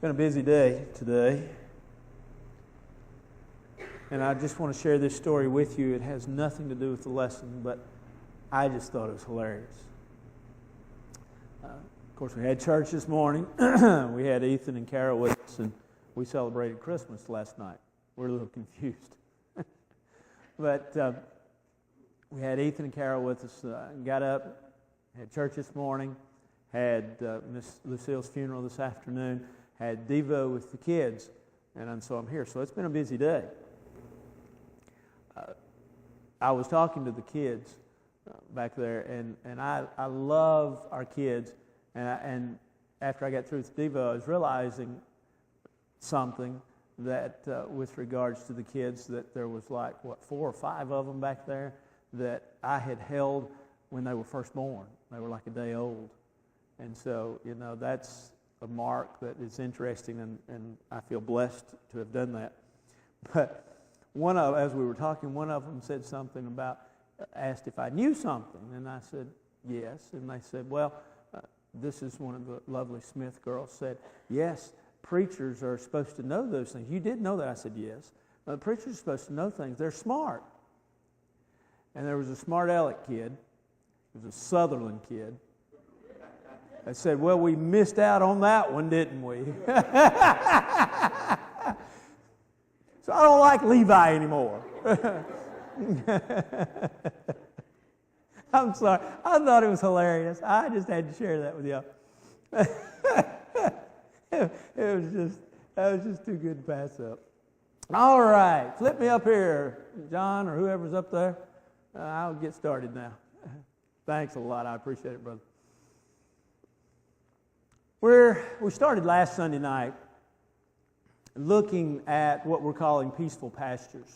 Been a busy day today, and I just want to share this story with you. It has nothing to do with the lesson, but I just thought it was hilarious. Of course, we had church this morning. We had Ethan and Carol with us, and we celebrated Christmas last night. We're a little confused. But we had Ethan and Carol with us, got up, had church this morning, had Miss Lucille's funeral this afternoon, had Devo with the kids, and so I'm here. So it's been a busy day. I was talking to the kids back there, and I love our kids, and after I got through with Devo, I was realizing something that with regards to the kids, that there was 4 or 5 of them back there that I had held when they were first born. They were like a day old. And so, that's a mark that is interesting, and I feel blessed to have done that. But as we were talking, one of them said something about, asked if I knew something, and I said, yes. And they said, well, this is one of the lovely Smith girls said, yes, preachers are supposed to know those things. You did know that? I said, yes. Preachers are supposed to know things. They're smart. And there was a smart aleck kid. It was a Sutherland kid. I said, well, we missed out on that one, didn't we? So I don't like Levi anymore. I'm sorry. I thought it was hilarious. I just had to share that with y'all. That was just too good to pass up. All right. Flip me up here, John, or whoever's up there. I'll get started now. Thanks a lot. I appreciate it, brother. We started last Sunday night looking at what we're calling peaceful pastures.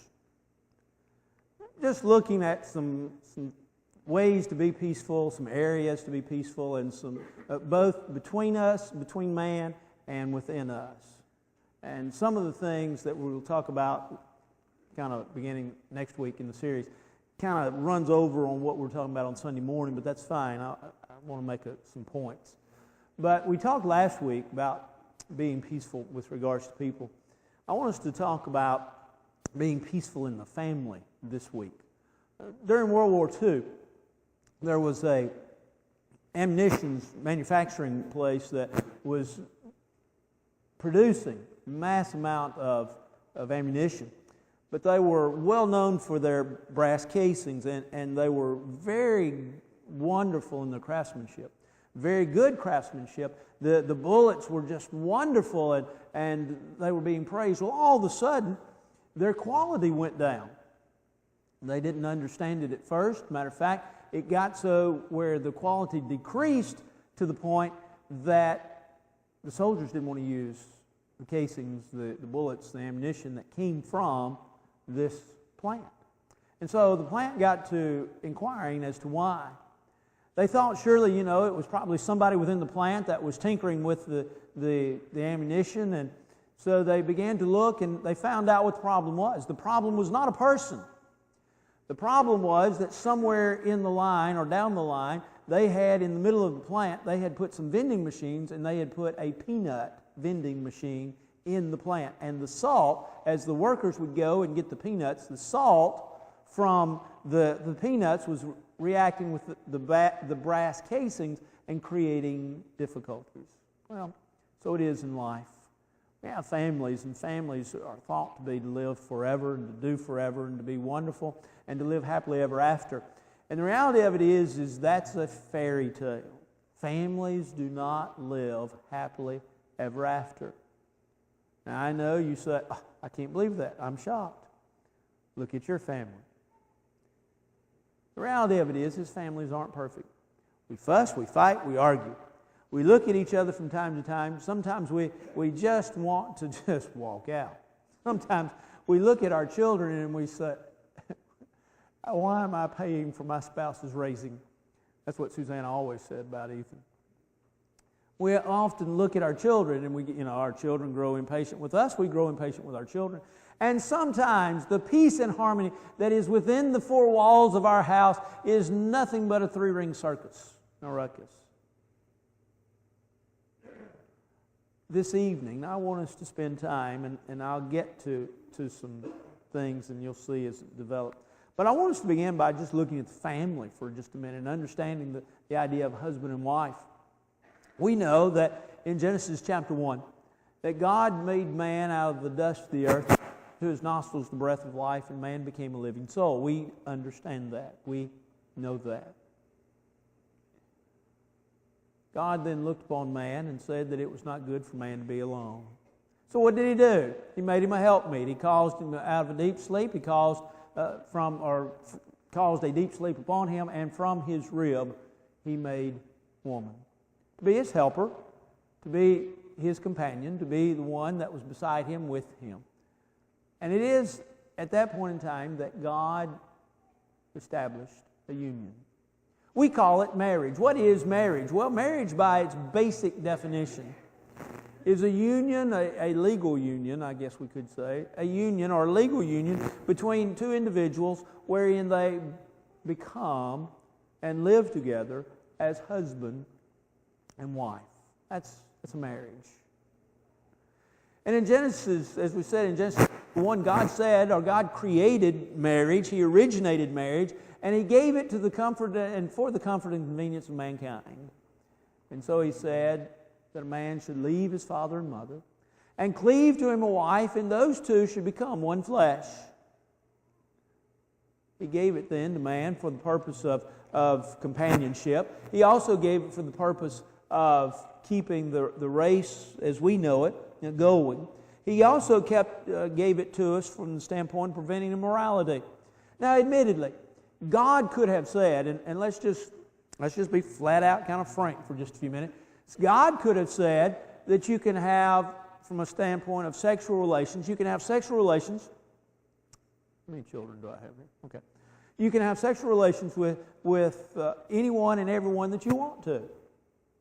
Just looking at some ways to be peaceful, some areas to be peaceful, and some both between us, between man, and within us. And some of the things that we'll talk about kind of beginning next week in the series kind of runs over on what we're talking about on Sunday morning, but that's fine. I want to make some points. But we talked last week about being peaceful with regards to people. I want us to talk about being peaceful in the family this week. During World War II, there was a ammunition manufacturing place that was producing a mass amount of ammunition. But they were well known for their brass casings, and they were very wonderful in their craftsmanship. Very good craftsmanship. The bullets were just wonderful, and they were being praised. Well, all of a sudden, their quality went down. They didn't understand it at first. Matter of fact, it got so where the quality decreased to the point that the soldiers didn't want to use the casings, the bullets, the ammunition that came from this plant. And so the plant got to inquiring as to why. They thought surely, it was probably somebody within the plant that was tinkering with the ammunition, and so they began to look, and they found out what the problem was. The problem was not a person. The problem was that somewhere in the line or down the line, they had, in the middle of the plant, they had put some vending machines, and they had put a peanut vending machine in the plant. And the salt, as the workers would go and get the peanuts, the salt from the peanuts was reacting with the brass casings and creating difficulties. Well, so it is in life. We have families, and families are thought to be to live forever and to do forever and to be wonderful and to live happily ever after. And the reality of it is that's a fairy tale. Families do not live happily ever after. Now, I know you say, I can't believe that. I'm shocked. Look at your family. The reality of it is families aren't perfect. We fuss, we fight, we argue. We look at each other from time to time. Sometimes we just want to just walk out. Sometimes we look at our children and we say, why am I paying for my spouse's raising? That's what Susanna always said about Ethan. We often look at our children and our children grow impatient with us. We grow impatient with our children. And sometimes the peace and harmony that is within the 4 walls of our house is nothing but a 3-ring circus, a ruckus. this evening, I want us to spend time, and I'll get to some things, and you'll see as it develops. But I want us to begin by just looking at the family for just a minute and understanding the idea of husband and wife. We know that in Genesis chapter 1, that God made man out of the dust of the earth, to his nostrils the breath of life, and man became a living soul. We understand that. We know that. God then looked upon man and said that it was not good for man to be alone. So what did He do? He made him a helpmeet. He caused him out of a deep sleep. He caused a deep sleep upon him, and from his rib He made woman. To be his helper, to be his companion, to be the one that was beside him with him. And it is at that point in time that God established a union. We call it marriage. What is marriage? Well, marriage by its basic definition is a union, a legal union, I guess we could say, a union or a legal union between two individuals wherein they become and live together as husband and wife. That's a marriage. And in Genesis, as we said in Genesis 1, God created marriage. He originated marriage, and He gave it to the comfort and for the comfort and convenience of mankind. And so He said that a man should leave his father and mother and cleave to him a wife, and those two should become one flesh. He gave it then to man for the purpose of companionship. He also gave it for the purpose of keeping the race as we know it going. He also gave it to us from the standpoint of preventing immorality. Now, admittedly, God could have said, and let's just be flat out kind of frank for just a few minutes. God could have said that you can have, from a standpoint of sexual relations, you can have sexual relations. How many children do I have here? Okay. You can have sexual relations with anyone and everyone that you want to.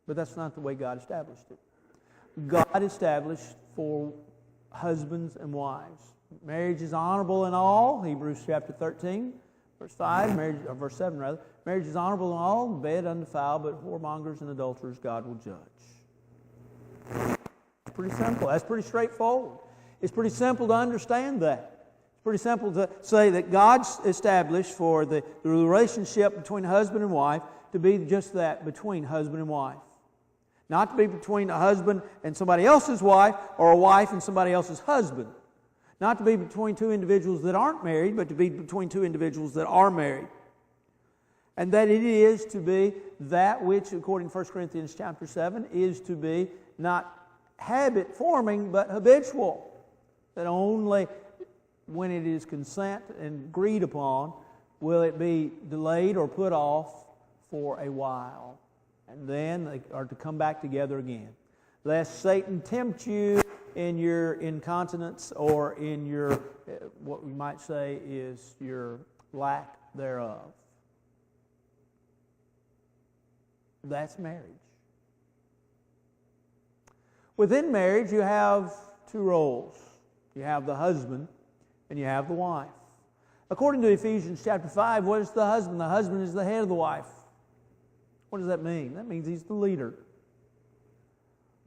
But that's not the way God established it. God established for husbands and wives. Marriage is honorable in all, Hebrews chapter 13, verse 5, verse 7 rather. Marriage is honorable in all, bed undefiled, but whoremongers and adulterers God will judge. It's pretty simple. That's pretty straightforward. It's pretty simple to understand that. It's pretty simple to say that God's established for the relationship between husband and wife to be just that, between husband and wife. Not to be between a husband and somebody else's wife, or a wife and somebody else's husband. Not to be between two individuals that aren't married, but to be between two individuals that are married. And that it is to be that which, according to 1 Corinthians chapter 7, is to be not habit-forming, but habitual. That only when it is consent and agreed upon will it be delayed or put off for a while. And then they are to come back together again. Lest Satan tempt you in your incontinence or in your, what we might say is your lack thereof. That's marriage. Within marriage, you have two roles. You have the husband and you have the wife. According to Ephesians chapter 5, what is the husband? The husband is the head of the wife. What does that mean? That means he's the leader.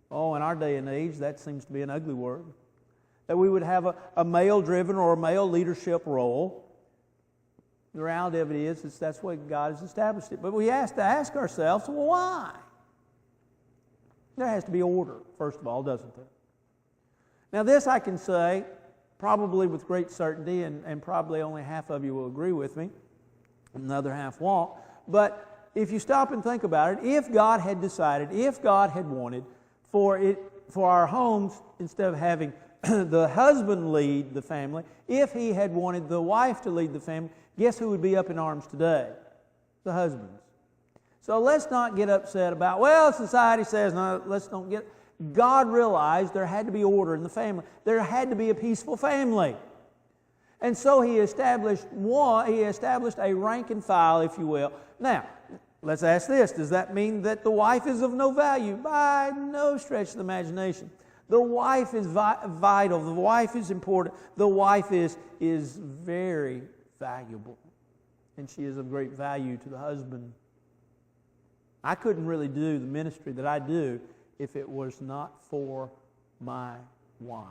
Oh, in our day and age, that seems to be an ugly word. That we would have a male-driven or a male leadership role. The reality of it is that's what God has established it. But we have to ask ourselves, well, why? There has to be order, first of all, doesn't there? Now, this I can say probably with great certainty, and probably only half of you will agree with me, and the other half won't. But if you stop and think about it, if God had decided, if God had wanted for our homes, instead of having the husband lead the family, if He had wanted the wife to lead the family, guess who would be up in arms today? The husbands. So let's not get upset about, well, society says, no, let's don't get... God realized there had to be order in the family. There had to be a peaceful family. And so He established a rank and file, if you will. Now, let's ask this. Does that mean that the wife is of no value? By no stretch of the imagination. The wife is vital. The wife is important. The wife is very valuable. And she is of great value to the husband. I couldn't really do the ministry that I do if it was not for my wife.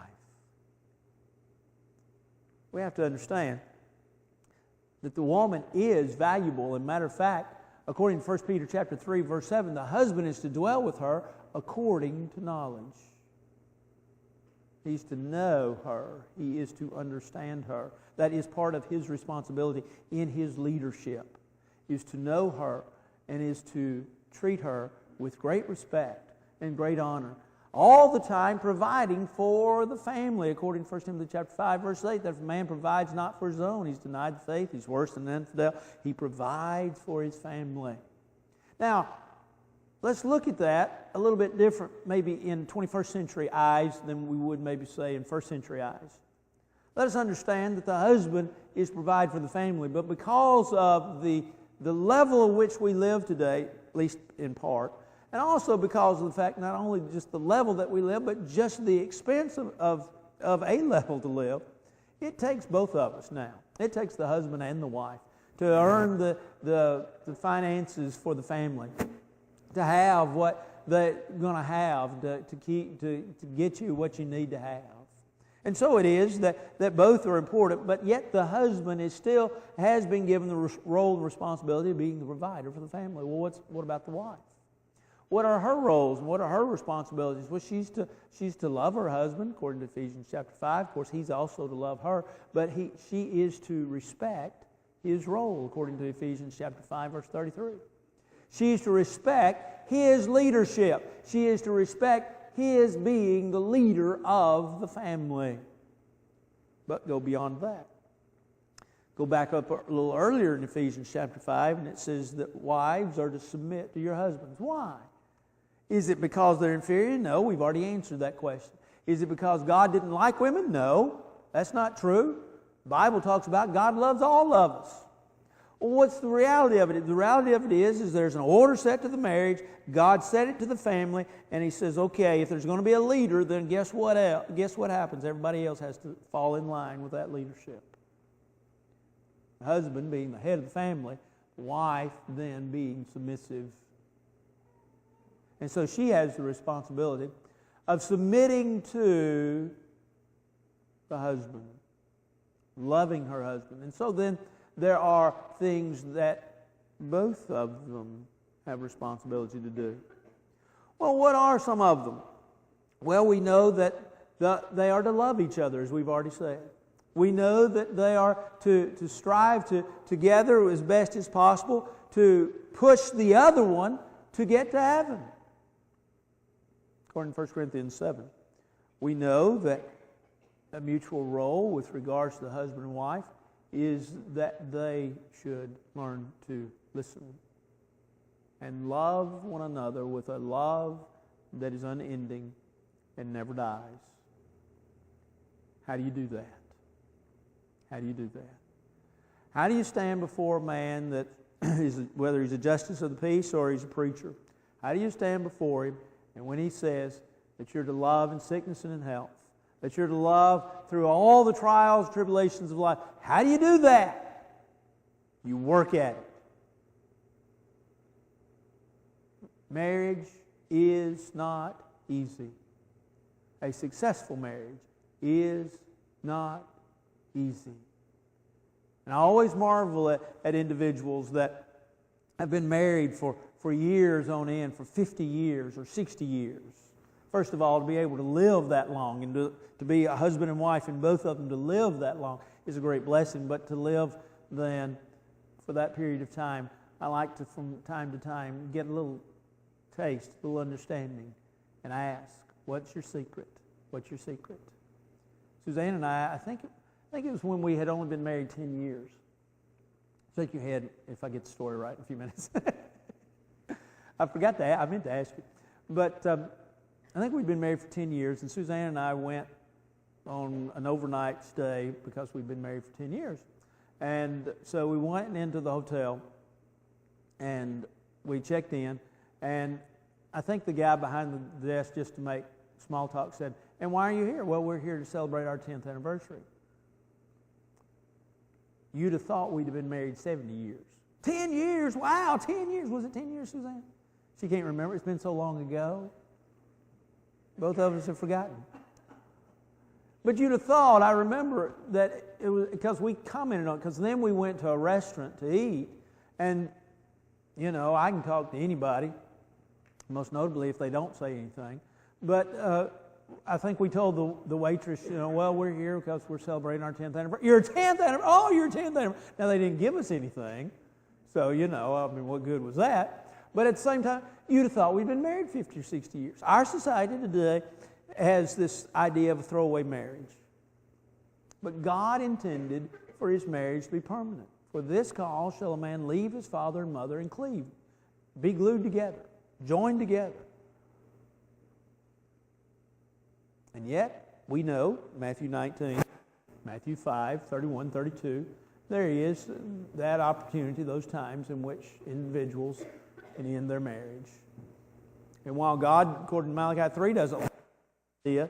We have to understand that the woman is valuable. As a matter of fact, according to 1 Peter chapter 3, verse 7, the husband is to dwell with her according to knowledge. He's to know her. He is to understand her. That is part of his responsibility in his leadership, is to know her and is to treat her with great respect and great honor, all the time providing for the family, according to 1 Timothy chapter 5, verse 8, that if a man provides not for his own, he's denied the faith, he's worse than an infidel. He provides for his family. Now, let's look at that a little bit different, maybe in 21st century eyes than we would maybe say in first century eyes. Let us understand that the husband is to provide for the family, but because of the level at which we live today, at least in part, and also because of the fact not only just the level that we live, but just the expense of a level to live, it takes both of us now. It takes the husband and the wife to earn the finances for the family, to have what they're going to have, to get you what you need to have. And so it is that both are important, but yet the husband has been given the role and responsibility of being the provider for the family. Well, what about the wife? What are her roles and what are her responsibilities? Well, she's to love her husband, according to Ephesians chapter 5. Of course, he's also to love her, but she is to respect his role, according to Ephesians chapter 5, verse 33. She is to respect his leadership. She is to respect his being the leader of the family. But go beyond that. Go back up a little earlier in Ephesians chapter 5, and it says that wives are to submit to your husbands. Why? Is it because they're inferior? No, we've already answered that question. Is it because God didn't like women? No, that's not true. The Bible talks about God loves all of us. Well, what's the reality of it? The reality of it is there's an order set to the marriage. God set it to the family, and He says, okay, if there's going to be a leader, then guess what happens? Everybody else has to fall in line with that leadership. The husband being the head of the family, the wife then being submissive. And so she has the responsibility of submitting to the husband, loving her husband. And so then there are things that both of them have responsibility to do. Well, what are some of them? Well, we know that they are to love each other, as we've already said. We know that they are to strive together as best as possible to push the other one to get to heaven. According to 1 Corinthians 7. We know that a mutual role with regards to the husband and wife is that they should learn to listen and love one another with a love that is unending and never dies. How do you do that? How do you do that? How do you stand before a man that is, whether he's a justice of the peace or he's a preacher, how do you stand before him and when he says that you're to love in sickness and in health, that you're to love through all the trials and tribulations of life, how do you do that? You work at it. Marriage is not easy. A successful marriage is not easy. And I always marvel at individuals that have been married for years on end, for 50 years or 60 years. First of all, to be able to live that long and to be a husband and wife and both of them to live that long is a great blessing. But to live then for that period of time, I like to from time to time get a little taste, a little understanding, and I ask, what's your secret? What's your secret? Suzanne and I think it was when we had only been married 10 years. Shake your head if I get the story right in a few minutes. I meant to ask you. But I think we'd been married for 10 years, and Suzanne and I went on an overnight stay because we'd been married for 10 years. And so we went into the hotel, and we checked in, and I think the guy behind the desk, just to make small talk, said, "And why are you here?" "Well, we're here to celebrate our 10th anniversary." You'd have thought we'd have been married 70 years. 10 years? Wow, 10 years. Was it 10 years, Suzanne? She can't remember. It's been so long ago. Both of us have forgotten. But you'd have thought, I remember that it was because we commented on it, because then we went to a restaurant to eat, and, you know, I can talk to anybody, most notably if they don't say anything, but I think we told the waitress, you know, well, we're here because we're celebrating our 10th anniversary. Your 10th anniversary? Oh, your 10th anniversary. Now, they didn't give us anything, so, you know, I mean, what good was that? But at the same time, you'd have thought we'd been married 50 or 60 years. Our society today has this idea of a throwaway marriage. But God intended for his marriage to be permanent. For this cause shall a man leave his father and mother and cleave, be glued together, joined together. And yet, we know, Matthew 19, Matthew 5, 31, 32, there is that opportunity, those times in which individuals can end their marriage. And while God, according to Malachi 3, doesn't like the idea,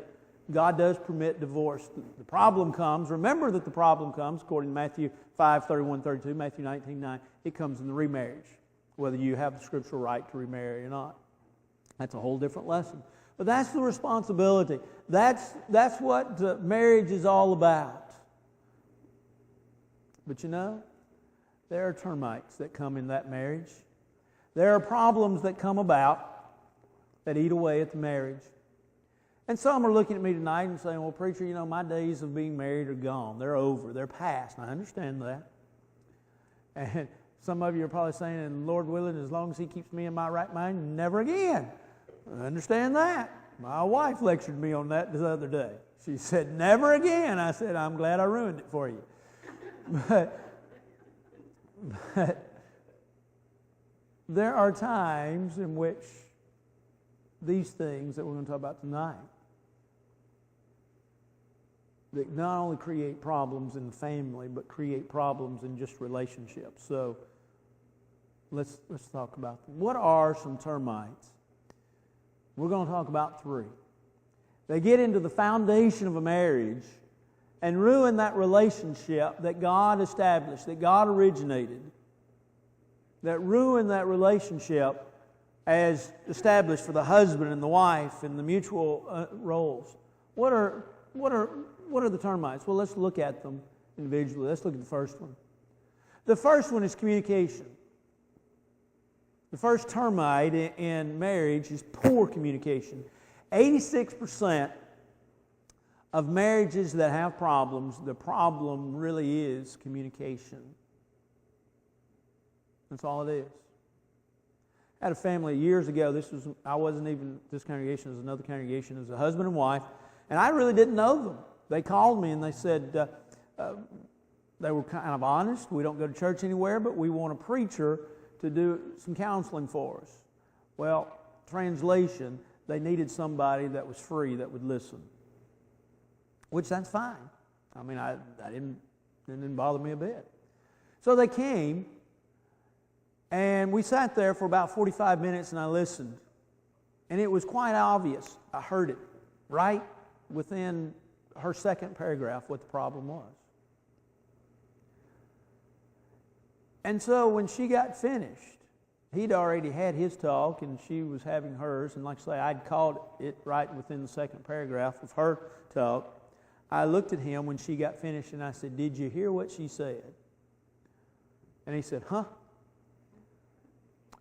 God does permit divorce. The problem comes, remember that the problem comes, according to Matthew 5, 31, 32, Matthew 19, 9, it comes in the remarriage, whether you have the scriptural right to remarry or not. That's a whole different lesson. But that's the responsibility. That's what marriage is all about. But you know, there are termites that come in that marriage. There are problems that come about that eat away at the marriage. And some are looking at me tonight and saying, well, preacher, you know, my days of being married are gone. They're over. They're past. And I understand that. And some of you are probably saying, and Lord willing, as long as he keeps me in my right mind, never again. I understand that. My wife lectured me on that the other day. She said, never again. I said, I'm glad I ruined it for you. But there are times in which these things that we're going to talk about tonight that not only create problems in the family, but create problems in just relationships. So let's talk about them. What are some termites? We're going to talk about 3. They get into the foundation of a marriage and ruin that relationship that God established, that God originated, that ruin that relationship as established for the husband and the wife and the mutual roles. What are the termites? Well, let's look at them individually. Let's look at the first one. The first one is communication. The first termite in marriage is poor communication. 86% of marriages that have problems, the problem really is communication. That's all it is. I had a family years ago. I wasn't even this congregation. It was another congregation. It was a husband and wife, and I really didn't know them. They called me and they said they were kind of honest. We don't go to church anywhere, but we want a preacher to do some counseling for us. Well, translation, they needed somebody that was free that would listen, which that's fine. I mean, I didn't bother me a bit. So they came, and we sat there for about 45 minutes, and I listened. And it was quite obvious. I heard it right within her second paragraph what the problem was. And so when she got finished, he'd already had his talk, and she was having hers. And like I say, I'd called it right within the second paragraph of her talk. I looked at him when she got finished, and I said, did you hear what she said? And he said, huh?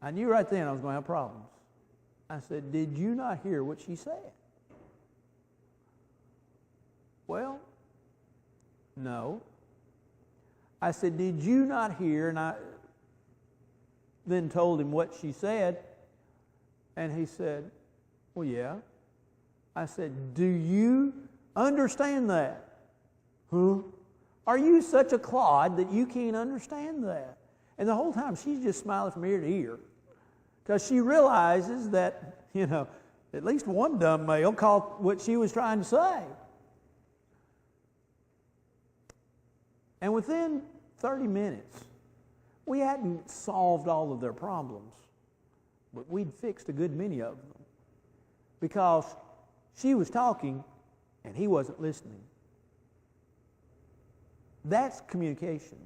I knew right then I was going to have problems. I said, did you not hear what she said? Well, no. I said, did you not hear? And I then told him what she said. And he said, well, yeah. I said, do you understand that? Huh? Are you such a clod that you can't understand that? And the whole time she's just smiling from ear to ear, because she realizes that, you know, at least one dumb male caught what she was trying to say. And within 30 minutes, we hadn't solved all of their problems, but we'd fixed a good many of them, because she was talking and he wasn't listening. That's communication.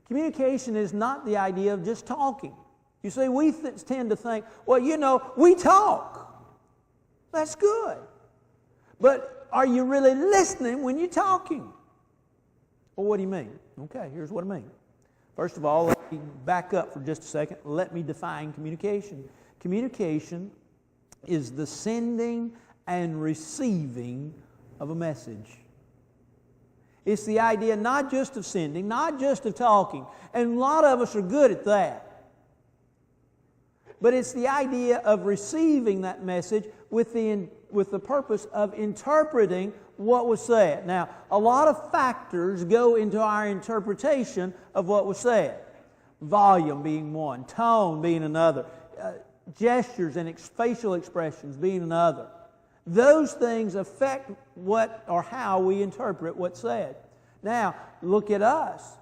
Communication is not the idea of just talking. You see, we tend to think, well, you know, we talk. That's good. But are you really listening when you're talking? Well, what do you mean? Okay, here's what I mean. First of all, let me back up for just a second. Let me define communication. Communication is the sending and receiving of a message. It's the idea not just of sending, not just of talking, and a lot of us are good at that. But it's the idea of receiving that message with the purpose of interpreting what was said. Now, a lot of factors go into our interpretation of what was said. Volume being one, tone being another, gestures and facial expressions being another. Those things affect what or how we interpret what's said. Now, look at us.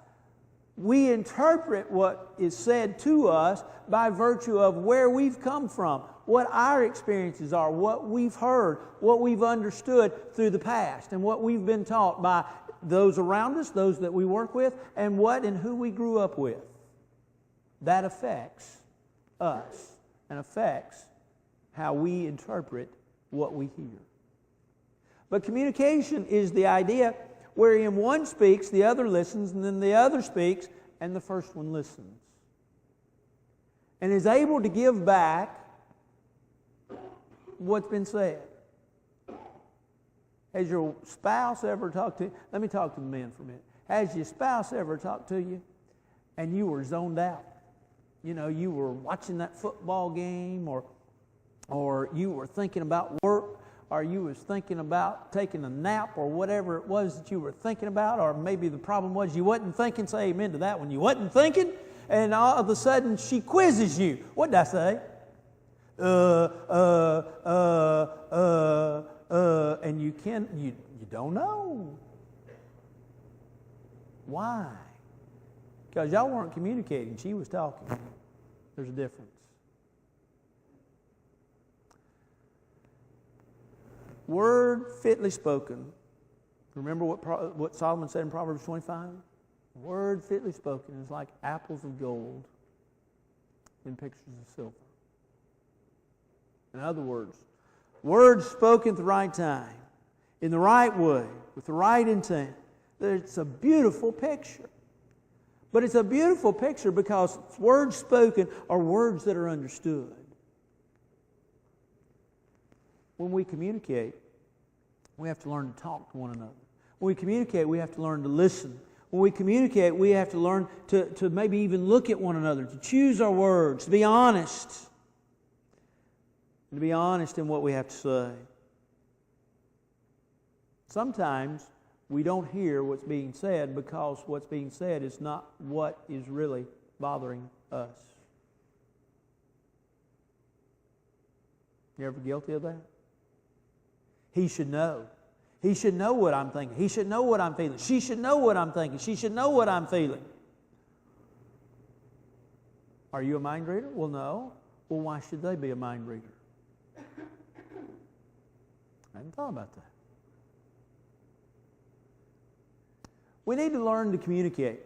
We interpret what is said to us by virtue of where we've come from, what our experiences are, what we've heard, what we've understood through the past, and what we've been taught by those around us, those that we work with, and what and who we grew up with. That affects us and affects how we interpret what we hear. But communication is the idea wherein one speaks, the other listens, and then the other speaks, and the first one listens. And is able to give back what's been said. Has your spouse ever talked to you? Let me talk to the men for a minute. Has your spouse ever talked to you and you were zoned out? You know, you were watching that football game, or you were thinking about work, or you was thinking about taking a nap, or whatever it was that you were thinking about, or maybe the problem was you wasn't thinking. Say amen to that one. You wasn't thinking, and all of a sudden she quizzes you. What did I say? And you don't know. Why? Because y'all weren't communicating. She was talking. There's a difference. Word fitly spoken. Remember what Solomon said in Proverbs 25? Word fitly spoken is like apples of gold in pictures of silver. In other words, words spoken at the right time, in the right way, with the right intent. It's a beautiful picture. But it's a beautiful picture because words spoken are words that are understood. When we communicate, we have to learn to talk to one another. When we communicate, we have to learn to listen. When we communicate, we have to learn to maybe even look at one another, to choose our words, to be honest. To be honest in what we have to say. Sometimes we don't hear what's being said because what's being said is not what is really bothering us. You ever guilty of that? He should know. He should know what I'm thinking. He should know what I'm feeling. She should know what I'm thinking. She should know what I'm feeling. Are you a mind reader? Well, no. Well, why should they be a mind reader? I hadn't thought about that. We need to learn to communicate.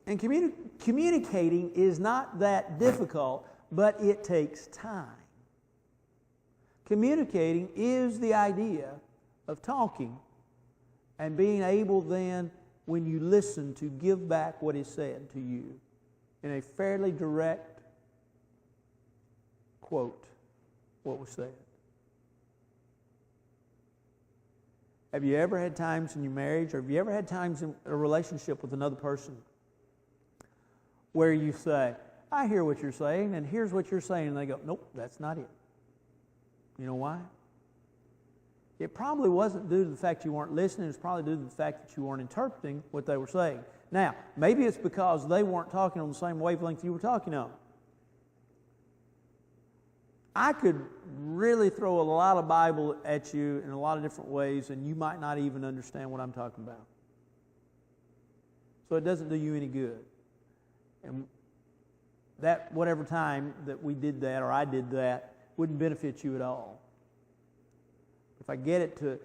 And communicating is not that difficult, but it takes time. Communicating is the idea of talking and being able then, when you listen, to give back what is said to you in a fairly direct quote what was said. Have you ever had times in your marriage, or have you ever had times in a relationship with another person where you say, I hear what you're saying, and here's what you're saying, and they go, nope, that's not it. You know why? It probably wasn't due to the fact you weren't listening. It was probably due to the fact that you weren't interpreting what they were saying. Now, maybe it's because they weren't talking on the same wavelength you were talking on. I could really throw a lot of Bible at you in a lot of different ways, and you might not even understand what I'm talking about. So it doesn't do you any good. And that whatever time that we did that, or I did that, wouldn't benefit you at all. If I get it to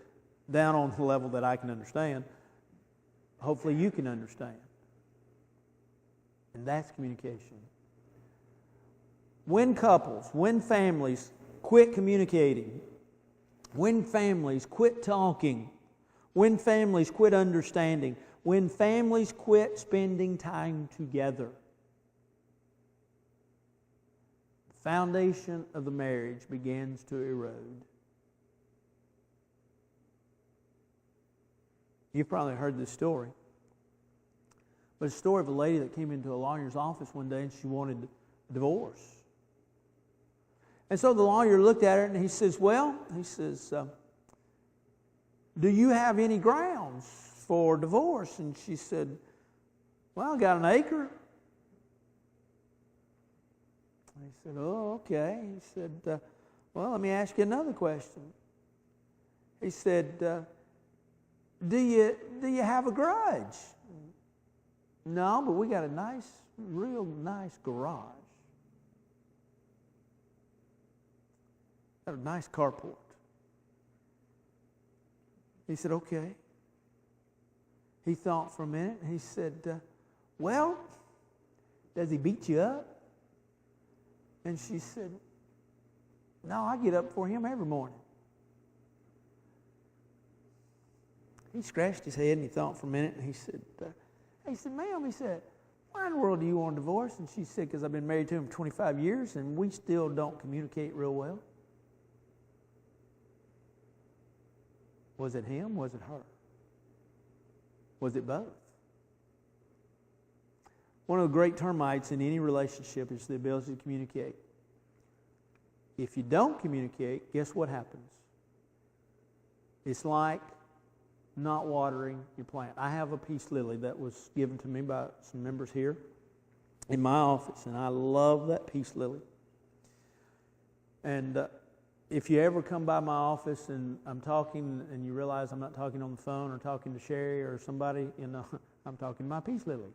down on the level that I can understand, hopefully you can understand. And that's communication. When couples, when families quit communicating, When families quit talking, when families quit understanding, when families quit spending time together, the foundation of the marriage begins to erode. You've probably heard this story. But it's a story of a lady that came into a lawyer's office one day and she wanted a divorce. And so the lawyer looked at her and he says, do you have any grounds for divorce? And she said, well, I got an acre. He said, oh, okay. He said, well, let me ask you another question. He said, do you have a grudge? No, but we got a real nice garage. Got a nice carport. He said, okay. He thought for a minute and he said, well, does he beat you up? And she said, no, I get up for him every morning. He scratched his head and he thought for a minute and he said, ma'am, he said, why in the world do you want a divorce? And she said, because I've been married to him for 25 years and we still don't communicate real well. Was it him? Was it her? Was it both? One of the great termites in any relationship is the ability to communicate. If you don't communicate, guess what happens? It's like not watering your plant. I have a peace lily that was given to me by some members here in my office, and I love that peace lily. And if you ever come by my office and I'm talking and you realize I'm not talking on the phone or talking to Sherry or somebody, I'm talking to my peace lily.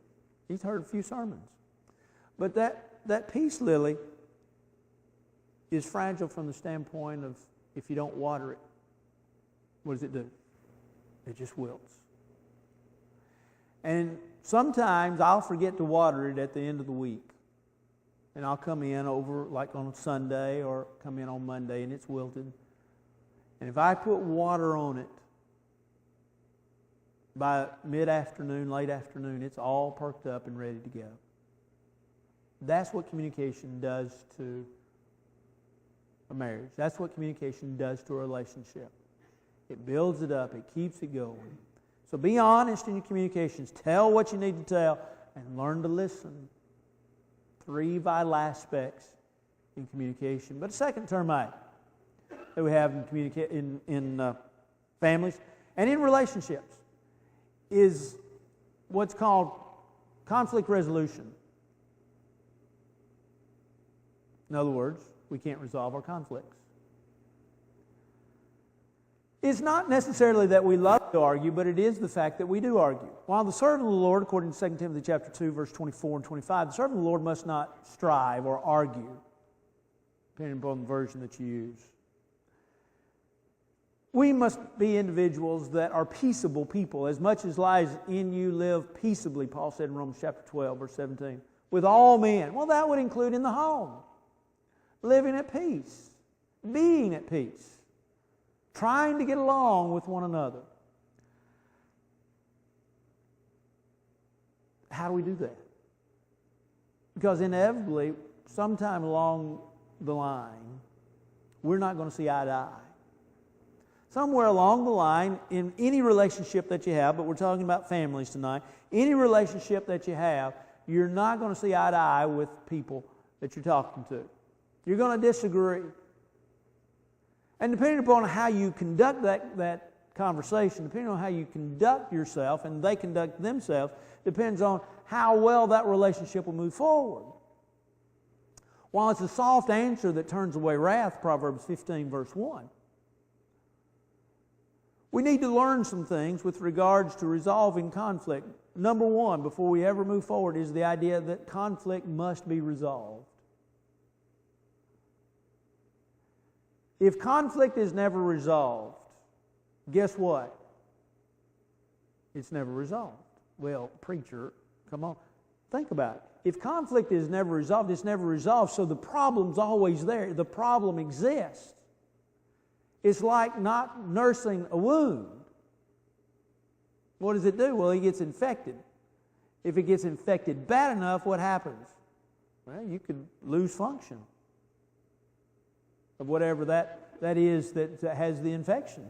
He's heard a few sermons. But that peace lily is fragile from the standpoint of if you don't water it, what does it do? It just wilts. And sometimes I'll forget to water it at the end of the week. And I'll come in over like on Sunday or come in on Monday and it's wilted. And if I put water on it, by mid-afternoon, late afternoon, it's all perked up and ready to go. That's what communication does to a marriage. That's what communication does to a relationship. It builds it up. It keeps it going. So be honest in your communications. Tell what you need to tell and learn to listen. 3 vital aspects in communication. But a second termite that we have in families and in relationships is what's called conflict resolution. In other words, we can't resolve our conflicts. It's not necessarily that we love to argue, but it is the fact that we do argue. While the servant of the Lord, according to 2 Timothy chapter 2, verse 24 and 25, the servant of the Lord must not strive or argue, depending upon the version that you use. We must be individuals that are peaceable people. As much as lies in you, live peaceably, Paul said in Romans chapter 12, verse 17, with all men. Well, that would include in the home. Living at peace, being at peace, trying to get along with one another. How do we do that? Because inevitably, sometime along the line, we're not going to see eye to eye. Somewhere along the line, in any relationship that you have, but we're talking about families tonight, any relationship that you have, you're not going to see eye to eye with people that you're talking to. You're going to disagree. And depending upon how you conduct that conversation, depending on how you conduct yourself and they conduct themselves, depends on how well that relationship will move forward. While it's a soft answer that turns away wrath, Proverbs 15, verse 1, we need to learn some things with regards to resolving conflict. Number one, before we ever move forward, is the idea that conflict must be resolved. If conflict is never resolved, guess what? It's never resolved. Well, preacher, come on. Think about it. If conflict is never resolved, it's never resolved, so the problem's always there. The problem exists. It's like not nursing a wound. What does it do? Well, he gets infected. If it gets infected bad enough, what happens? Well, you could lose function of whatever that is that has the infection.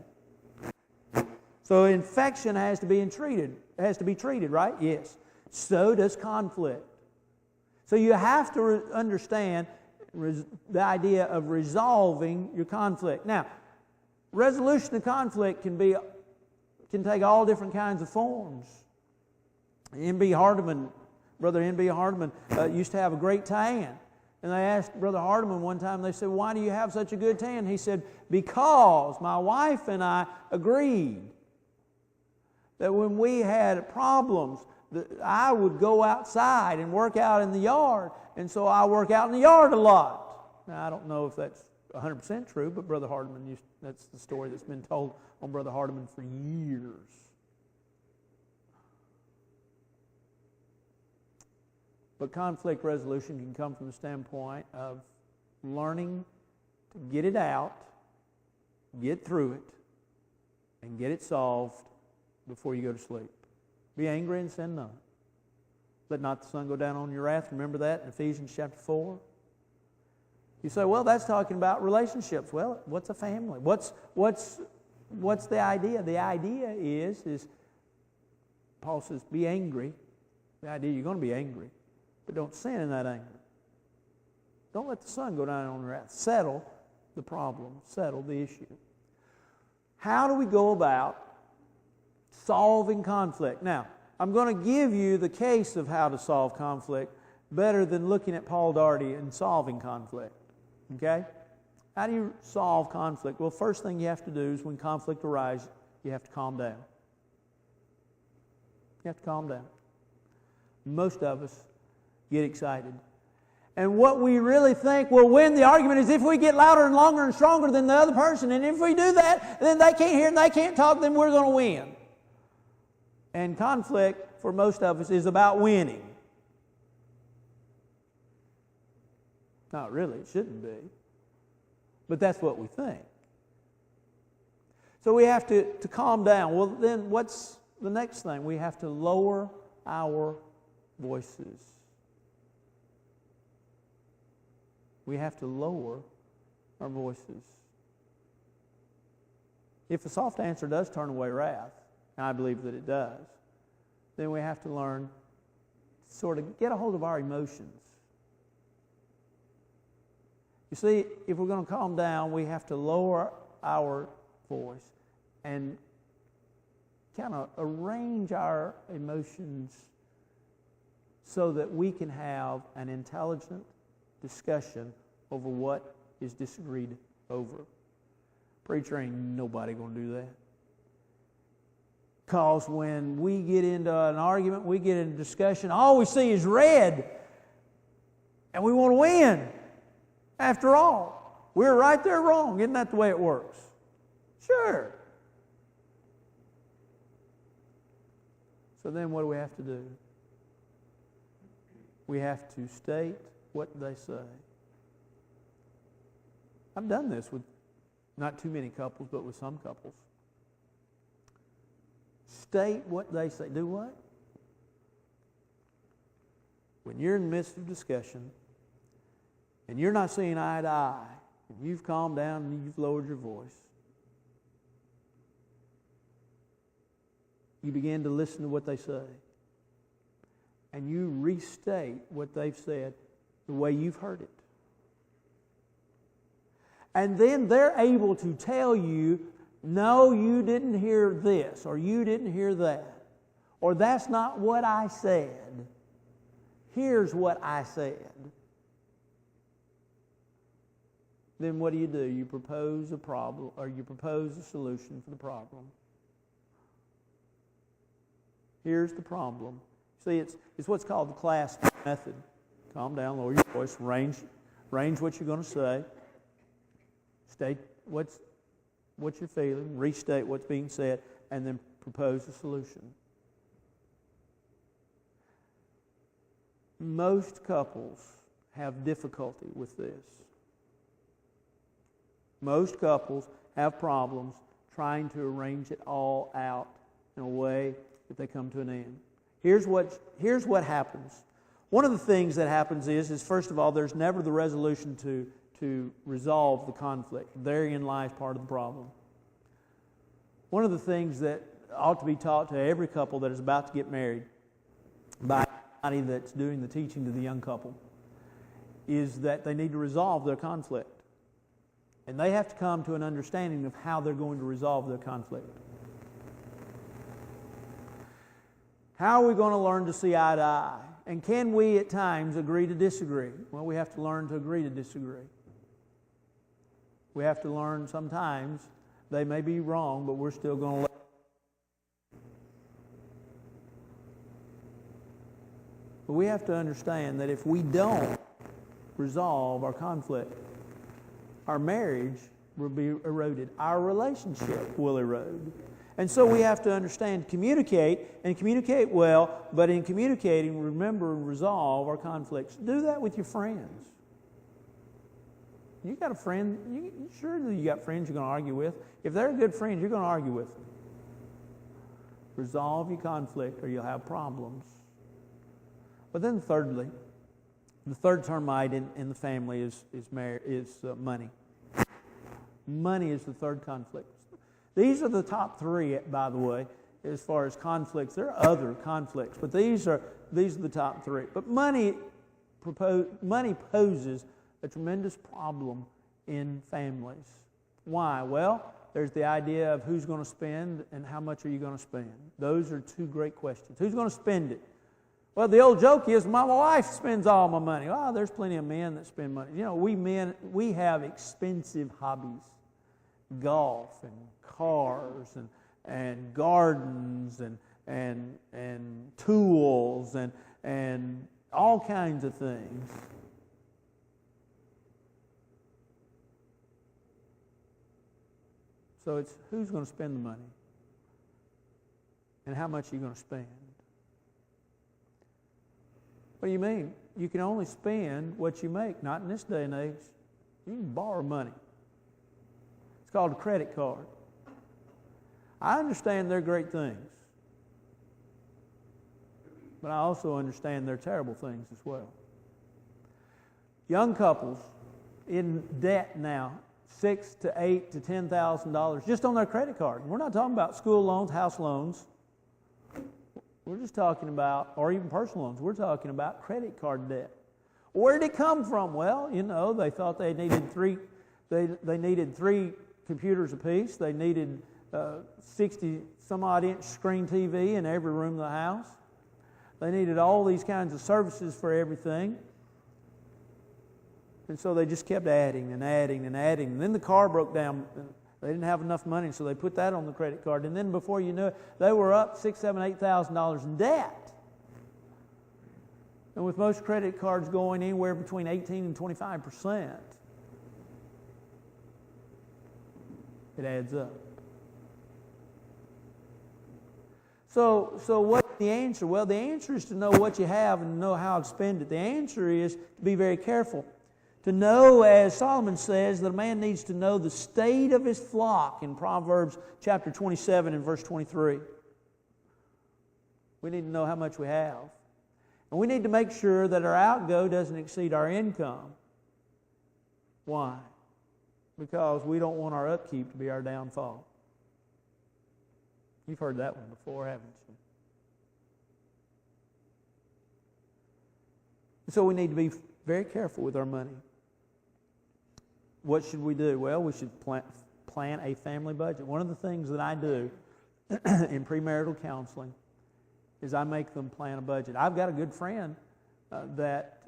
So infection has to be treated, right? Yes. So does conflict. So you have to understand the idea of resolving your conflict. Now, resolution of conflict can take all different kinds of forms. Brother N.B. Hardeman used to have a great tan. And they asked Brother Hardeman one time, they said, "Why do you have such a good tan?" He said, "Because my wife and I agreed that when we had problems, I would go outside and work out in the yard, and so I work out in the yard a lot." Now, I don't know if that's 100% true, but Brother Hardeman, that's the story that's been told on Brother Hardeman for years. But conflict resolution can come from the standpoint of learning to get it out, get through it, and get it solved before you go to sleep. Be angry and sin not. Let not the sun go down on your wrath. Remember that in Ephesians chapter 4? You say, well, that's talking about relationships. Well, what's a family? What's the idea? The idea is Paul says, be angry. The idea, you're going to be angry, but don't sin in that anger. Don't let the sun go down on your wrath. Settle the problem. Settle the issue. How do we go about solving conflict? Now, I'm going to give you the case of how to solve conflict better than looking at Paul Daugherty and solving conflict. Okay? How do you solve conflict? Well, first thing you have to do is when conflict arises, you have to calm down. You have to calm down. Most of us get excited. And what we really think will win the argument is if we get louder and longer and stronger than the other person. And if we do that, then they can't hear and they can't talk, then we're going to win. And conflict, for most of us, is about winning. Not really, it shouldn't be. But that's what we think. So we have to calm down. Well, then what's the next thing? We have to lower our voices. We have to lower our voices. If a soft answer does turn away wrath, and I believe that it does, then we have to learn to sort of get a hold of our emotions. You see, if we're going to calm down, we have to lower our voice and kind of arrange our emotions so that we can have an intelligent discussion over what is disagreed over. Preacher, ain't nobody going to do that. Because when we get into an argument, we get into discussion, all we see is red. And we want to win. After all, we're right there wrong. Isn't that the way it works? Sure. So then what do we have to do? We have to state what they say. I've done this with not too many couples, but with some couples. State what they say. Do what? When you're in the midst of discussion and you're not seeing eye to eye, and you've calmed down and you've lowered your voice, you begin to listen to what they say. And you restate what they've said the way you've heard it. And then they're able to tell you, no, you didn't hear this, or you didn't hear that, or that's not what I said. Here's what I said. Then what do? You propose a problem, or you propose a solution for the problem. Here's the problem. See, it's what's called the class method. Calm down, lower your voice, range what you're going to say, state what you're feeling, restate what's being said, and then propose a solution. Most couples have difficulty with this. Most couples have problems trying to arrange it all out in a way that they come to an end. Here's what happens. One of the things that happens is first of all, there's never the resolution to resolve the conflict. Therein lies part of the problem. One of the things that ought to be taught to every couple that is about to get married by somebody that's doing the teaching to the young couple is that they need to resolve their conflict. And they have to come to an understanding of how they're going to resolve their conflict. How are we going to learn to see eye to eye? And can we at times agree to disagree? Well, we have to learn to agree to disagree. We have to learn sometimes they may be wrong, but we're still going to let them. But we have to understand that if we don't resolve our conflict, our marriage will be eroded. Our relationship will erode. And so we have to understand, communicate well, but in communicating, remember and resolve our conflicts. Do that with your friends. You got a friend, sure that you got friends you're going to argue with. If they're good friends, you're going to argue with them. Resolve your conflict or you'll have problems. But then thirdly, the third termite in the family is money. Money is the third conflict. These are the top three, by the way, as far as conflicts. There are other conflicts, but these are the top three. But money poses a tremendous problem in families. Why? Well, there's the idea of who's going to spend and how much are you going to spend. Those are two great questions. Who's going to spend it? Well, the old joke is, my wife spends all my money. Well, there's plenty of men that spend money. You know, we men, we have expensive hobbies. Golf and cars and gardens and tools and all kinds of things. So it's who's going to spend the money and how much are you going to spend. What do you mean? You can only spend what you make. Not in this day and age. You can borrow money. It's called a credit card. I understand they're great things. But I also understand they're terrible things as well. Young couples in debt now, $6,000 to $8,000 to $10,000 just on their credit card. We're not talking about school loans, house loans. We're just talking about, or even personal loans, we're talking about credit card debt. Where did it come from? Well, you know, they thought they needed three computers apiece. They needed 60-some-odd inch screen TV in every room of the house. They needed all these kinds of services for everything. And so they just kept adding and adding and adding. And then the car broke down. They didn't have enough money, so they put that on the credit card. And then before you knew it, they were up $6,000, $7,000, $8,000 in debt. And with most credit cards going anywhere between 18 and 25%, it adds up. So what's the answer? Well, the answer is to know what you have and know how to spend it. The answer is to be very careful. To know, as Solomon says, that a man needs to know the state of his flock in Proverbs chapter 27 and verse 23. We need to know how much we have. And we need to make sure that our outgo doesn't exceed our income. Why? Because we don't want our upkeep to be our downfall. You've heard that one before, haven't you? So we need to be very careful with our money. What should we do? Well, we should plan a family budget. One of the things that I do in premarital counseling is I make them plan a budget. I've got a good friend that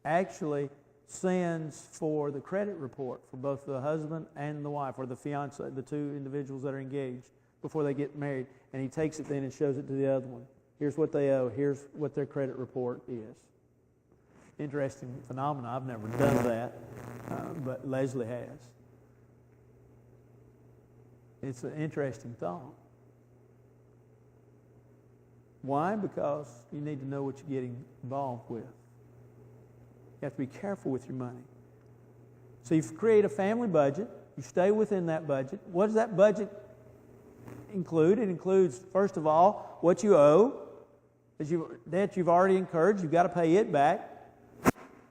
actually sends for the credit report for both the husband and the wife, or the fiance, the two individuals that are engaged before they get married, and he takes it then and shows it to the other one. Here's what they owe. Here's what their credit report is. Interesting phenomenon. I've never done that, but Leslie has. It's an interesting thought. Why? Because you need to know what you're getting involved with. You have to be careful with your money. So you create a family budget. You stay within that budget. What does that budget include? It includes, first of all, what you owe, debt you've already incurred. You've got to pay it back.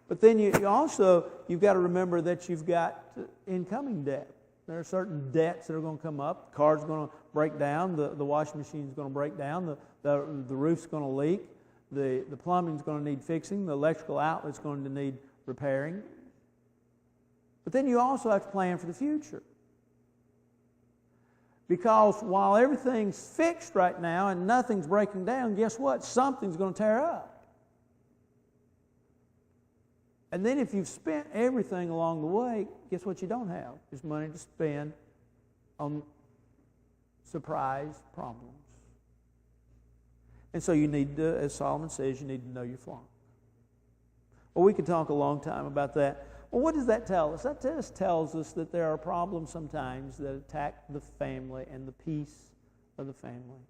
But then you've got to remember that you've got incoming debt. There are certain debts that are going to come up. The car's going to break down. The washing machine's going to break down. The roof's going to leak. The plumbing's going to need fixing. The electrical outlet's going to need repairing. But then you also have to plan for the future. Because while everything's fixed right now and nothing's breaking down, guess what? Something's going to tear up. And then if you've spent everything along the way, guess what you don't have? Is money to spend on surprise problems. And so you need to, as Solomon says, you need to know your flock. Well, we could talk a long time about that. Well, what does that tell us? That just tells us that there are problems sometimes that attack the family and the peace of the family.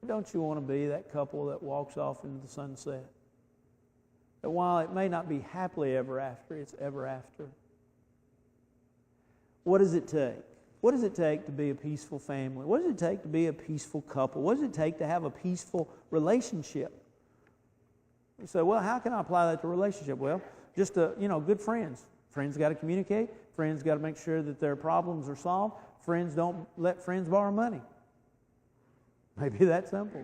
Don't you want to be that couple that walks off into the sunset? That while it may not be happily ever after, it's ever after. What does it take? What does it take to be a peaceful family? What does it take to be a peaceful couple? What does it take to have a peaceful relationship? You say, well, how can I apply that to a relationship? Well, just good friends. Friends got to communicate. Friends got to make sure that their problems are solved. Friends don't let friends borrow money. Maybe that simple.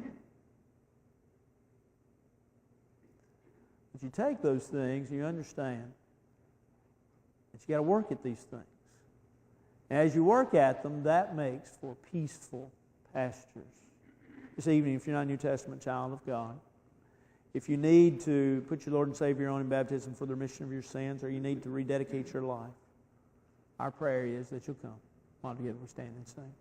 But you take those things, you understand that you got to work at these things. And as you work at them, that makes for peaceful pastures. This evening, if you're not a New Testament child of God, if you need to put your Lord and Savior on in baptism for the remission of your sins, or you need to rededicate your life, our prayer is that you'll come. All together we stand and sing.